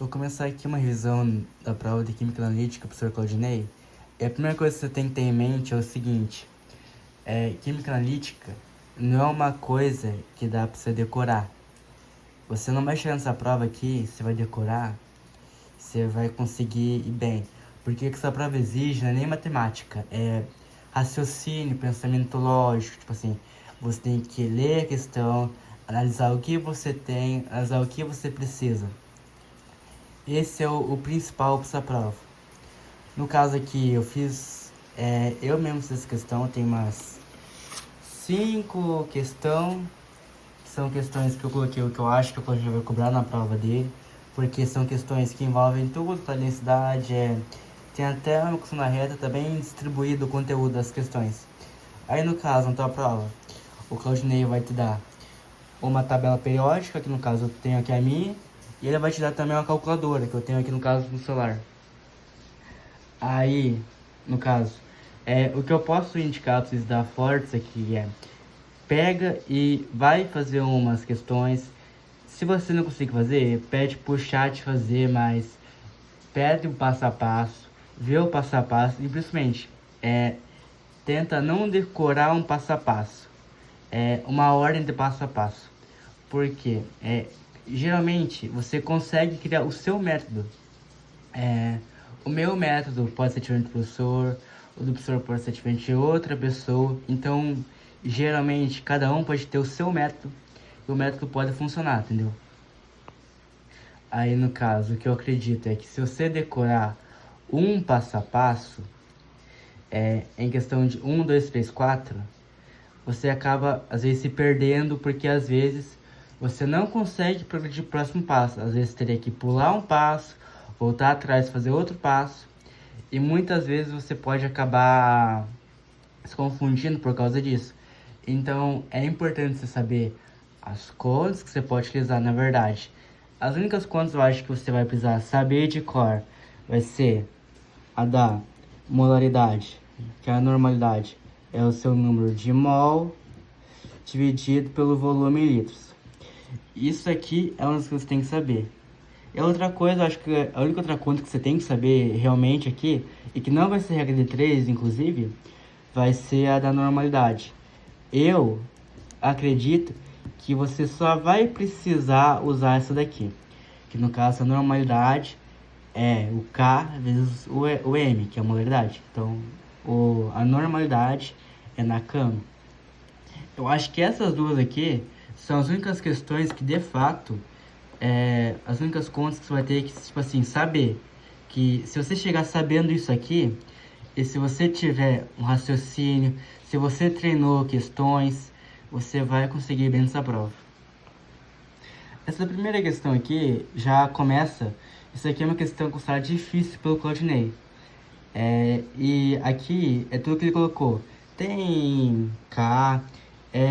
Vou começar aqui uma revisão da prova de Química Analítica, professor Claudinei. A primeira coisa que você tem que ter em mente é o seguinte: Química Analítica não é uma coisa que dá para você decorar. Você não vai chegar nessa prova aqui, você vai decorar, você vai conseguir ir bem. Porque o que essa prova exige não é nem matemática, é raciocínio, pensamento lógico. Tipo assim, você tem que ler a questão, analisar o que você tem, analisar o que você precisa. Esse é o principal para essa prova. No caso aqui, eu fiz, eu mesmo fiz essa questão, tem umas 5 questões, que são questões que eu coloquei, o que eu acho que o colega vai cobrar na prova dele, porque são questões que envolvem tudo, a densidade, tem até uma questão na reta, tá bem distribuído o conteúdo das questões. Aí no caso, na tua prova, o Claudinei vai te dar uma tabela periódica, que no caso eu tenho aqui a minha, e ele vai te dar também uma calculadora, que eu tenho aqui no caso no celular. Aí, no caso, o que eu posso indicar para vocês dar fortes aqui pega e vai fazer umas questões. Se você não conseguir fazer, pede pro chat fazer, mas pede o passo a passo, vê o passo a passo e principalmente tenta não decorar um passo a passo, uma ordem de passo a passo. Porque geralmente você consegue criar o seu método. O meu método pode ser diferente do professor, o do professor pode ser diferente de outra pessoa. Então, geralmente, cada um pode ter o seu método e o método pode funcionar, entendeu? Aí, no caso, o que eu acredito é que se você decorar um passo a passo, em questão de 1, 2, 3, 4, você acaba, às vezes, se perdendo, porque, às vezes, você não consegue progredir pro próximo passo. Às vezes, teria que pular um passo, voltar atrás, fazer outro passo. E muitas vezes você pode acabar se confundindo por causa disso. Então é importante você saber as contas que você pode utilizar. Na verdade, as únicas contas eu acho que você vai precisar saber de cor vai ser a da molaridade, que é a normalidade, é o seu número de mol dividido pelo volume em litros. Isso aqui é uma das coisas que você tem que saber. E a outra coisa, eu acho que a única outra conta que você tem que saber realmente aqui, e que não vai ser regra de 3, inclusive, vai ser a da normalidade. Eu acredito que você só vai precisar usar essa daqui, que no caso a normalidade é o K vezes o M, que é a molaridade. Então, a normalidade é na cama. Eu acho que essas duas aqui são as únicas questões que, de fato, as únicas contas que você vai ter que, tipo assim, saber. Que se você chegar sabendo isso aqui, e se você tiver um raciocínio, se você treinou questões, você vai conseguir bem nessa prova. Essa primeira questão aqui já começa. Isso aqui é uma questão considerada difícil pelo Claudinei. E aqui é tudo que ele colocou. Tem K,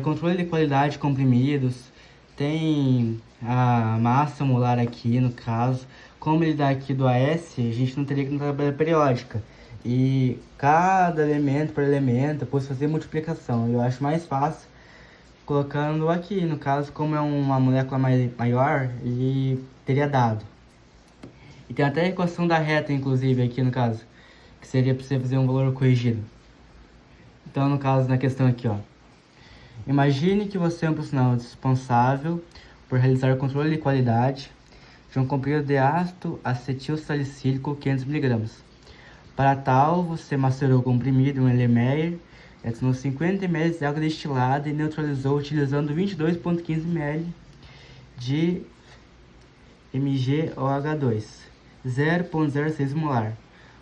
controle de qualidade de comprimidos, tem a massa molar aqui no caso. Como ele dá aqui do AS, a gente não teria que ir na tabela periódica. E cada elemento por elemento eu posso fazer multiplicação. Eu acho mais fácil colocando aqui, no caso, como é uma molécula maior, ele teria dado. E tem até a equação da reta, inclusive, aqui no caso, que seria para você fazer um valor corrigido. Então, no caso, na questão aqui, ó. Imagine que você é um profissional responsável por realizar o controle de qualidade de um comprimido de ácido acetil salicílico 500 mg. Para tal, você macerou o comprimido em um Erlenmeyer, adicionou 50 ml de água destilada e neutralizou utilizando 22,15 ml de MgOH2, 0,06 molar.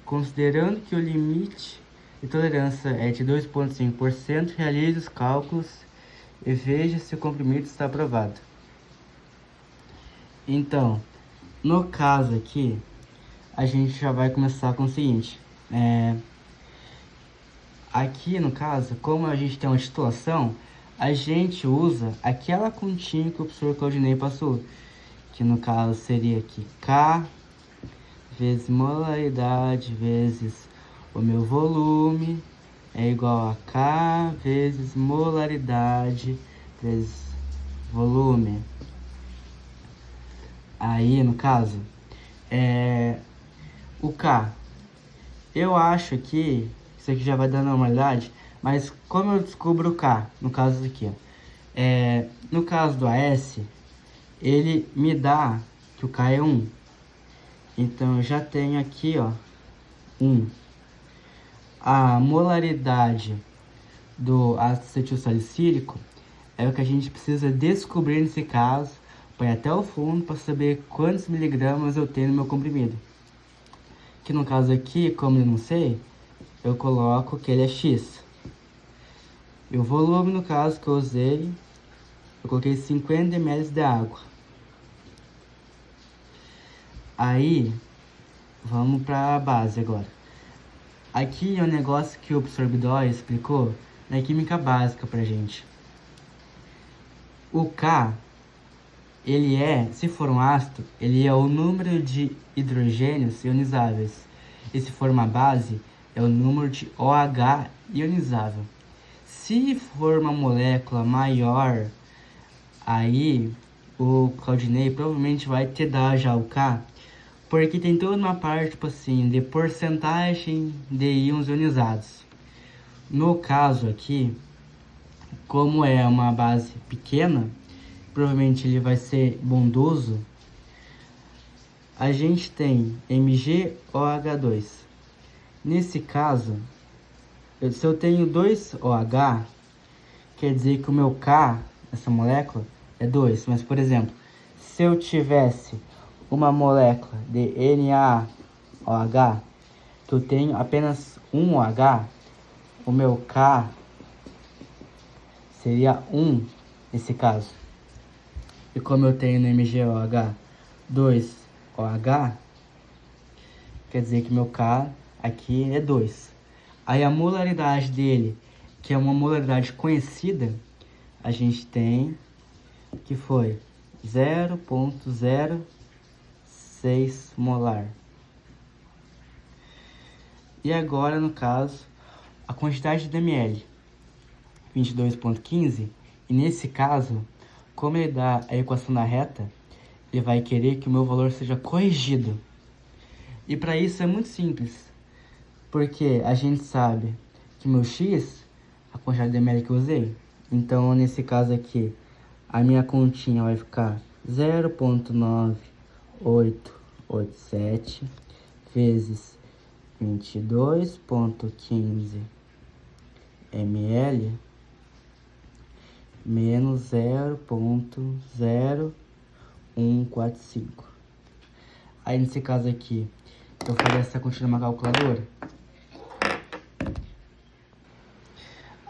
Considerando que o limite de tolerância é de 2,5%, realize os cálculos e veja se o comprimido está aprovado. Então, no caso aqui, a gente já vai começar com o seguinte. Aqui no caso, como a gente tem uma titulação, a gente usa aquela continha que o professor Claudinei passou, que no caso seria aqui K vezes molaridade vezes o meu volume é igual a K vezes molaridade vezes volume. Aí, no caso, O K, eu acho que isso aqui já vai dar normalidade, mas como eu descubro o K, no caso aqui, ó, no caso do AS, ele me dá que o K é 1. Então eu já tenho aqui, ó, 1. A molaridade do ácido acetilsalicílico é o que a gente precisa descobrir nesse caso, para ir até o fundo para saber quantos miligramas eu tenho no meu comprimido. Que no caso aqui, como eu não sei, eu coloco que ele é X. E o volume, no caso que eu usei, eu coloquei 50 ml de água. Aí, vamos para a base agora. Aqui é um negócio que o professor Godoy explicou na química básica pra gente. O K, ele se for um ácido, ele é o número de hidrogênios ionizáveis. E se for uma base, é o número de OH ionizável. Se for uma molécula maior, aí o Claudinei provavelmente vai te dar já o K, porque tem toda uma parte, tipo assim, de porcentagem de íons ionizados. No caso aqui, como é uma base pequena, provavelmente ele vai ser bondoso. A gente tem MgOH2. Nesse caso, se eu tenho 2 OH, quer dizer que o meu K, essa molécula, é 2. Mas, por exemplo, se eu tivesse uma molécula de NaOH, que eu tenho apenas um OH, o meu K seria 1 nesse caso. E como eu tenho no MgOH 2OH, quer dizer que meu K aqui é 2. Aí a molaridade dele, que é uma molaridade conhecida, a gente tem que foi 0,06 molar. E agora, no caso, a quantidade de ml, 22,15. E nesse caso, como ele dá a equação na reta, ele vai querer que o meu valor seja corrigido. E para isso é muito simples, porque a gente sabe que meu x, a quantidade de ml que eu usei, então nesse caso aqui, a minha continha vai ficar 0,9887 vezes 22,15 ml menos 0,0145. Aí nesse caso aqui, eu faria essa continha numa calculadora.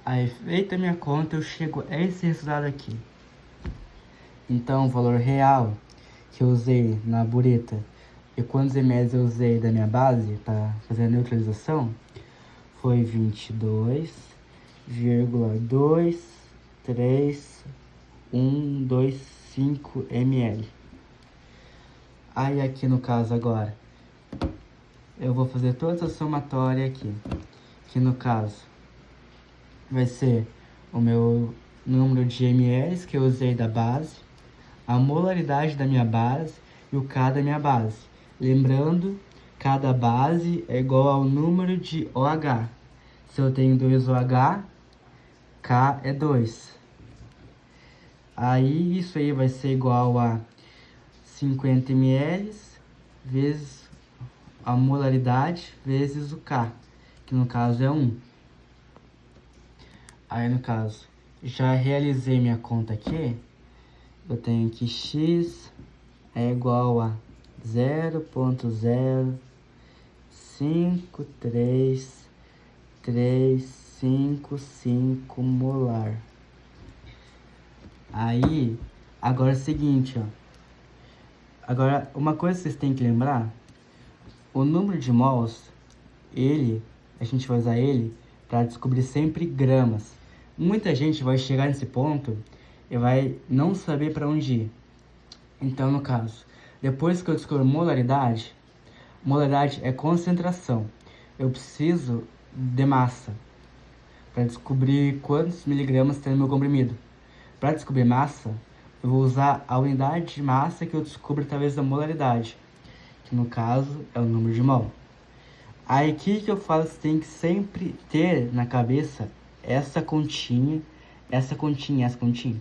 Aí feita a minha conta, eu chego a esse resultado aqui. Então o valor real que eu usei na bureta e quantos ml eu usei da minha base para fazer a neutralização foi 22,23125 ml. Aí aqui no caso agora, eu vou fazer toda essa somatória aqui, que no caso vai ser o meu número de ml que eu usei da base, a molaridade da minha base e o K da minha base. Lembrando, cada base é igual ao número de OH. Se eu tenho 2 OH, K é 2. Aí isso aí vai ser igual a 50 ml vezes a molaridade vezes o K, que no caso é 1. Aí no caso, já realizei minha conta aqui. Eu tenho que x é igual a 0,053355 molar. Aí, agora é o seguinte, ó. Agora, uma coisa que vocês têm que lembrar, o número de mols, a gente vai usar ele para descobrir sempre gramas. Muita gente vai chegar nesse ponto e vai não saber para onde ir. Então, no caso, depois que eu descubro molaridade é concentração. Eu preciso de massa para descobrir quantos miligramas tem no meu comprimido. Para descobrir massa, eu vou usar a unidade de massa que eu descubro através da molaridade, que no caso é o número de mol. Aí o que eu falo, você tem que sempre ter na cabeça essa continha, essa continha, essa continha.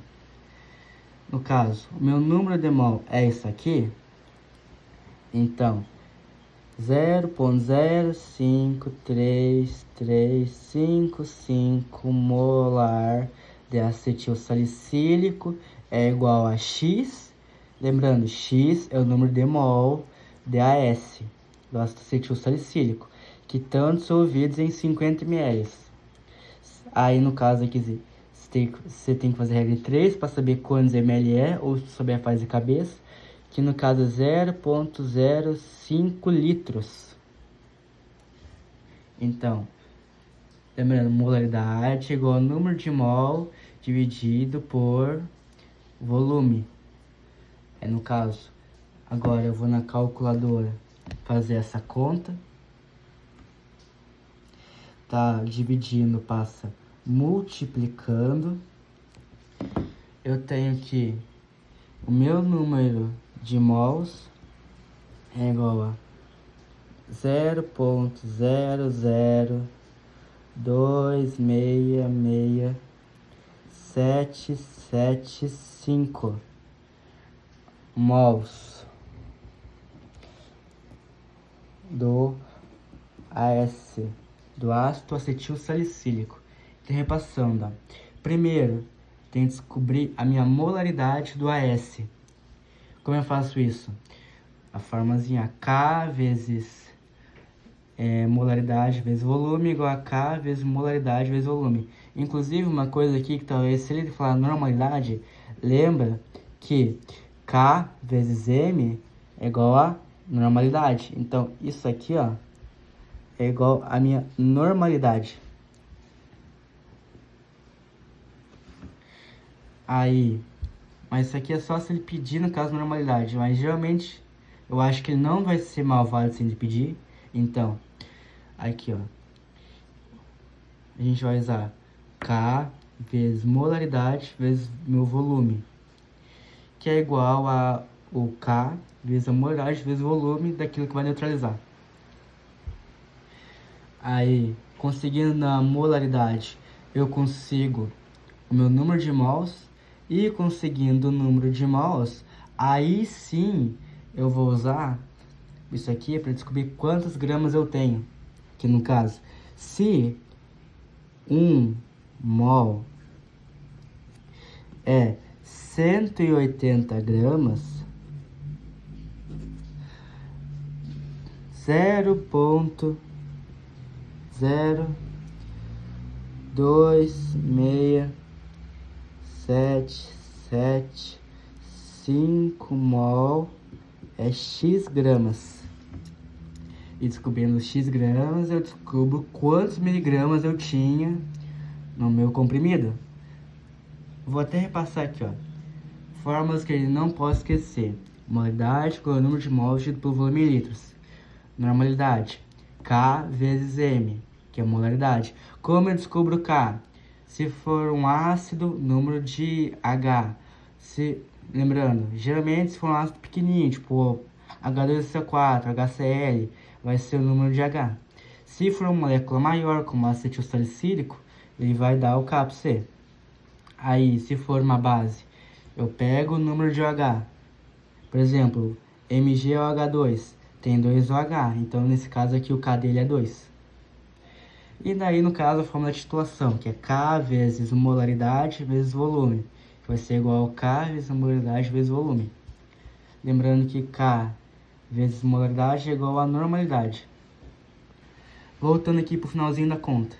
No caso, o meu número de mol é isso aqui, então 0,05335 molar de acetil salicílico é igual a X. Lembrando, X é o número de mol de AS, do ácido acetil salicílico, que estão dissolvidos em 50 ml. Aí, no caso aqui, você tem que fazer regra de 3 para saber quantos ml é, ou se souber faz de cabeça, que no caso é 0,05 litros. Então, lembrando, molaridade é igual ao número de mol dividido por volume. É no caso. Agora eu vou na calculadora fazer essa conta. Tá dividindo, passa multiplicando. Eu tenho que o meu número de mols é igual a 0,002667775 mols do AS, do ácido acetil salicílico. Então, repassando, ó. Primeiro, tenho que descobrir a minha molaridade do AS. Como eu faço isso? A formazinha K vezes molaridade vezes volume igual a K vezes molaridade vezes volume. Inclusive, uma coisa aqui que talvez, se ele falar normalidade, lembra que K vezes M é igual a normalidade. Então, isso aqui, ó, é igual a minha normalidade. Aí, mas isso aqui é só se ele pedir no caso da normalidade. Mas geralmente eu acho que ele não vai ser malvado sem ele pedir. Então, aqui ó, a gente vai usar K vezes molaridade vezes meu volume, que é igual a o K vezes a molaridade vezes o volume daquilo que vai neutralizar. Aí, conseguindo na molaridade, eu consigo o meu número de mols. E conseguindo o número de mols, aí sim eu vou usar isso aqui para descobrir quantas gramas eu tenho. Que no caso, se 1 mol é 180 gramas, 0,26775 mol é X gramas. E descobrindo os X gramas, eu descubro quantos miligramas eu tinha no meu comprimido. Vou até repassar aqui, ó. Fórmulas que ele não pode esquecer. Molaridade com o número de mols dividido pelo volume em litros. Normalidade, K vezes M, que é a molaridade. Como eu descubro K? Se for um ácido, número de H. Lembrando, geralmente se for um ácido pequenininho, tipo H2SO4, HCl, vai ser o número de H. Se for uma molécula maior, como acetil salicílico, ele vai dar o K para você. Aí, se for uma base, eu pego o número de OH. Por exemplo, MgOH2 tem 2 OH, então nesse caso aqui o K dele é 2. E daí, no caso, a fórmula de titulação, que é K vezes molaridade vezes volume, que vai ser igual a K vezes molaridade vezes volume. Lembrando que K vezes molaridade é igual a normalidade. Voltando aqui para o finalzinho da conta.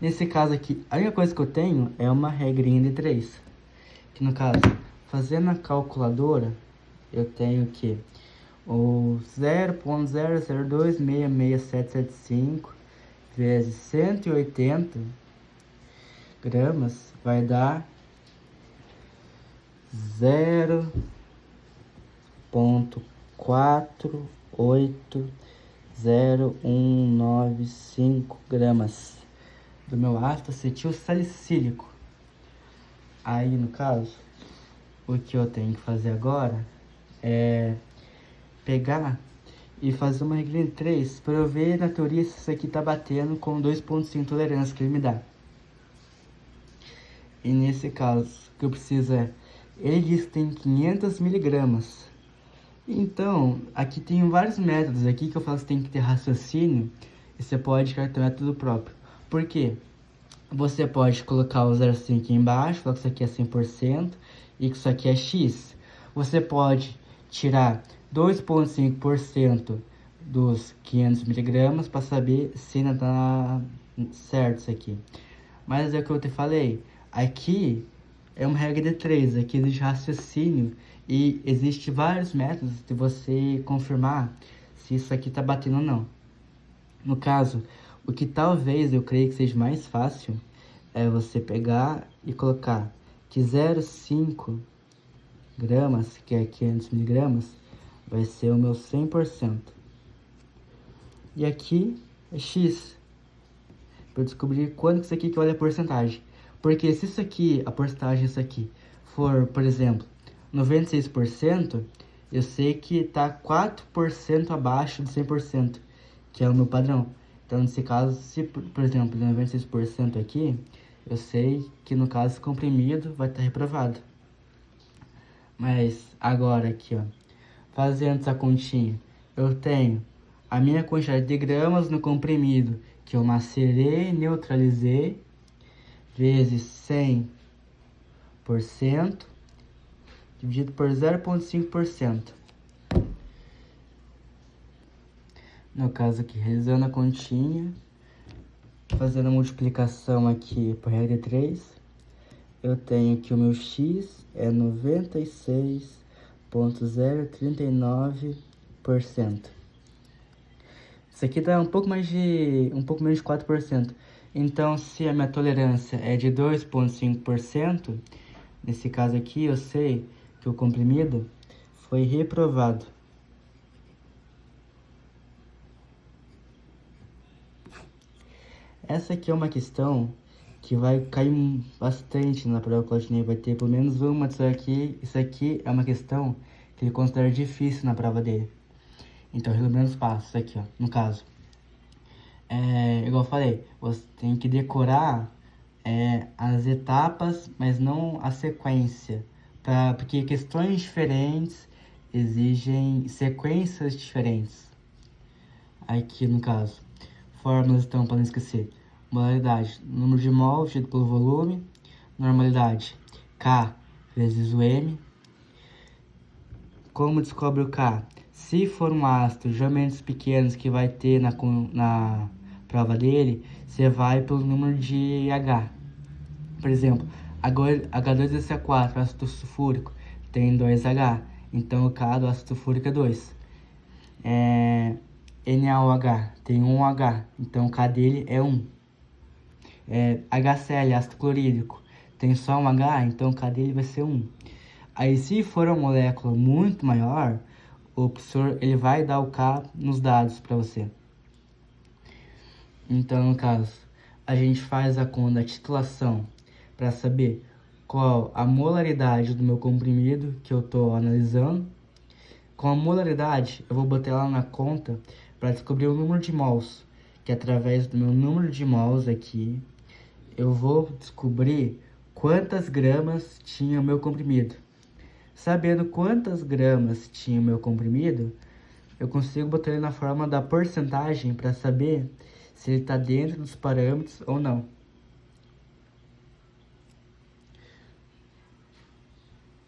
Nesse caso aqui, a única coisa que eu tenho é uma regrinha de 3. Que no caso, fazendo a calculadora, eu tenho que o 0,002667775 vezes 180 gramas vai dar 0,48095 gramas do meu ácido acetil salicílico. Aí, no caso, o que eu tenho que fazer agora é pegar e fazer uma regrinha de 3 para eu ver na teoria se isso aqui tá batendo com 2,5 tolerância que ele me dá. E nesse caso, o que eu preciso ele diz que tem 500 miligramas. Então, aqui tem vários métodos aqui que eu falo que você tem que ter raciocínio e você pode criar teu método próprio. Por quê? Você pode colocar o 0,5 aqui embaixo, falar que isso aqui é 100% e que isso aqui é X. Você pode tirar 2,5% dos 500 miligramas para saber se ainda tá certo isso aqui. Mas é o que eu te falei, aqui é uma regra de 3, aqui existe raciocínio e existe vários métodos de você confirmar se isso aqui tá batendo ou não. No caso, o que talvez eu creio que seja mais fácil é você pegar e colocar que 0,5 gramas, que é 500 miligramas, vai ser o meu 100%. E aqui é X, para eu descobrir quanto que isso aqui equivale a porcentagem. Porque se isso aqui, a porcentagem disso aqui, for, por exemplo, 96%, eu sei que está 4% abaixo de 100%, que é o meu padrão. Então, nesse caso, se, por exemplo, 96% aqui, eu sei que no caso esse comprimido vai estar reprovado. Mas agora aqui, ó, fazendo essa continha, eu tenho a minha quantidade de gramas no comprimido que eu macerei, neutralizei, vezes 100%, dividido por 0,5%. No caso aqui, realizando a continha, fazendo a multiplicação aqui por regra de 3, eu tenho que o meu X é 96,039%. Isso aqui dá um pouco menos de 4%. Então, se a minha tolerância é de 2,5%, nesse caso aqui eu sei que o comprimido foi reprovado. Essa aqui é uma questão que vai cair bastante na prova Claudinei, vai ter pelo menos uma disso aqui. Isso aqui é uma questão que ele considera difícil na prova dele. Então, relembrando os passos aqui, ó, no caso. Igual eu falei, você tem que decorar as etapas, mas não a sequência. Porque questões diferentes exigem sequências diferentes. Aqui, no caso, fórmulas estão para não esquecer. Modalidade, número de mol dividido pelo volume. Normalidade, K vezes o M. Como descobre o K? Se for um ácido de elementos pequenos que vai ter na prova dele, você vai pelo número de H. Por exemplo, H2SO4, ácido sulfúrico, tem 2H. Então o K do ácido sulfúrico é 2. NaOH tem 1H, então o K dele é 1. HCl, ácido clorídrico, tem só um H, então o K dele vai ser 1. Aí se for uma molécula muito maior, o professor ele vai dar o K nos dados para você. Então, no caso, a gente faz a conta da titulação para saber qual a molaridade do meu comprimido que eu estou analisando. Com a molaridade, eu vou botar ela na conta para descobrir o número de mols, que através do meu número de mols aqui, eu vou descobrir quantas gramas tinha o meu comprimido. Sabendo quantas gramas tinha o meu comprimido, eu consigo botar ele na forma da porcentagem para saber se ele está dentro dos parâmetros ou não.